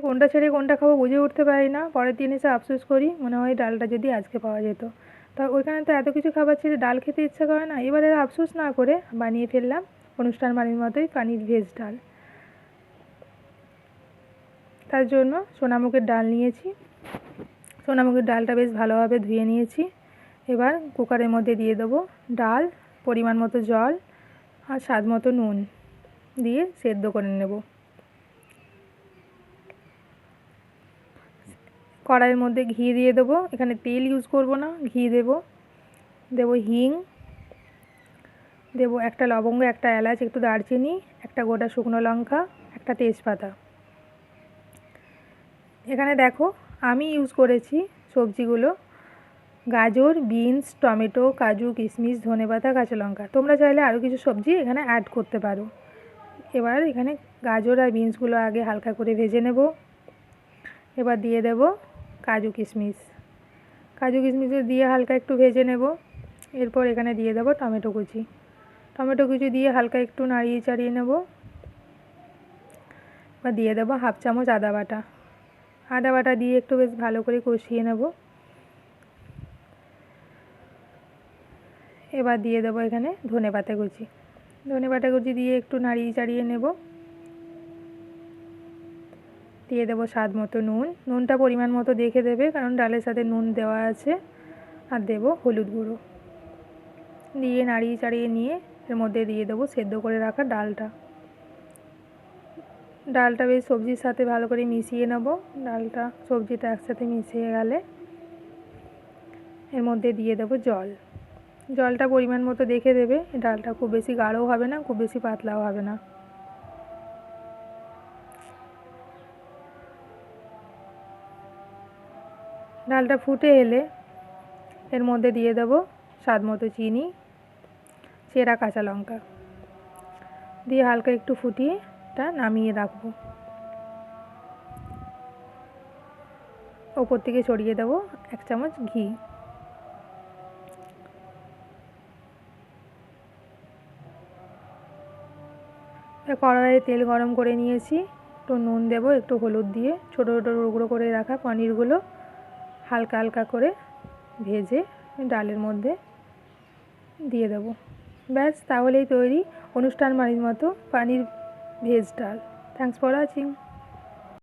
কোনটা ছেড়ে কোনটা খাবো বুঝে উঠতে পারি না। পরের দিন এসে আফসোস করি, মনে হয় ডালটা যদি আজকে পাওয়া যেত। তা ওইখানে তো এত কিছু খাবার ছেড়ে ডাল খেতে ইচ্ছা করে না। এবারে আফসোস না করে বানিয়ে ফেললাম অনুষ্ঠান বাড়ির মতোই পানির ভেজ ডাল। তার জন্য সোনামুগের ডাল নিয়েছি। সোনামুগের ডালটা বেশ ভালোভাবে ধুয়ে নিয়েছি। এবার কুকারের মধ্যে দিয়ে দেবো ডাল, পরিমাণ মতো জল আর স্বাদ মতো নুন দিয়ে সেদ্ধ করে নেব। কড়াইয়ের মধ্যে ঘি দিয়ে দেবো, এখানে তেল ইউজ করব না, ঘি দেবো। দেবো হিং, দেবো একটা লবঙ্গ, একটা এলাচ, একটু দারচিনি, একটা গোটা শুকনো লঙ্কা, একটা তেজপাতা। এখানে দেখো আমি ইউজ করেছি সবজিগুলো গাজর, বিনস, টমেটো, কাজু, কিশমিশ, ধনেপাতা, কাঁচা লঙ্কা। তোমরা চাইলে আরও কিছু সবজি এখানে অ্যাড করতে পারো। এবার এখানে গাজর আর বিনসগুলো আগে হালকা করে ভেজে নেব। এবার দিয়ে দেব কাজু কিশমিশ। কাজু কিশমিশ দিয়ে হালকা একটু ভেজে নেব। এরপর এখানে দিয়ে দেব টমেটো কুচি। টমেটো কুচি দিয়ে হালকা একটু নাড়িয়ে চাড়িয়ে নেব। এবার দিয়ে দেব হাফ চামচ আদা বাটা। আদা বাটা দিয়ে একটু বেশ ভালো করে কষিয়ে নেব। এবার দিয়ে দেবো এখানে ধনেপাতা কুচি। ধনেপাতা কুচি দিয়ে একটু নাড়িয়ে চাড়িয়ে নেব। দিয়ে দেবো স্বাদ মতো নুন। নুনটা পরিমাণ মতো দেখে দেবে, কারণ ডালের সাথে নুন দেওয়া আছে। আর দেবো হলুদ গুঁড়ো। দিয়ে নাড়িয়ে চাড়িয়ে নিয়ে এর মধ্যে দিয়ে দেবো সেদ্ধ করে রাখা ডালটা। ডালটা বেশ সবজির সাথে ভালো করে মিশিয়ে নেব। ডালটা সবজিটা একসাথে মিশিয়ে গেলে এর মধ্যে দিয়ে দেবো জল। জলটা পরিমাণ মতো দেখে দেবে। ডালটা খুব বেশি গাঢ়ও হবে না, খুব বেশি পাতলাও হবে না। ডালটা ফুটে এলে এর মধ্যে দিয়ে দেবো স্বাদ মতো চিনি, চেরা কাঁচা লঙ্কা দিয়ে হালকা একটু ফুটিয়ে তা নামিয়ে রাখবো। ওপর থেকে ছড়িয়ে দেবো 1 চামচ ঘি। কড়াইয়ে তেল গরম করে নিয়েছি। একটু নুন দেবো, একটু হলুদ দিয়ে ছোটো ছোটো টুকরো করে রাখা পনিরগুলো হালকা হালকা করে ভেজে ডালের মধ্যে দিয়ে দেবো। ব্যাস, তাহলেই তৈরি অনুষ্ঠান বাড়ির মতো পানির ভেজ ডাল। Thanks for watching.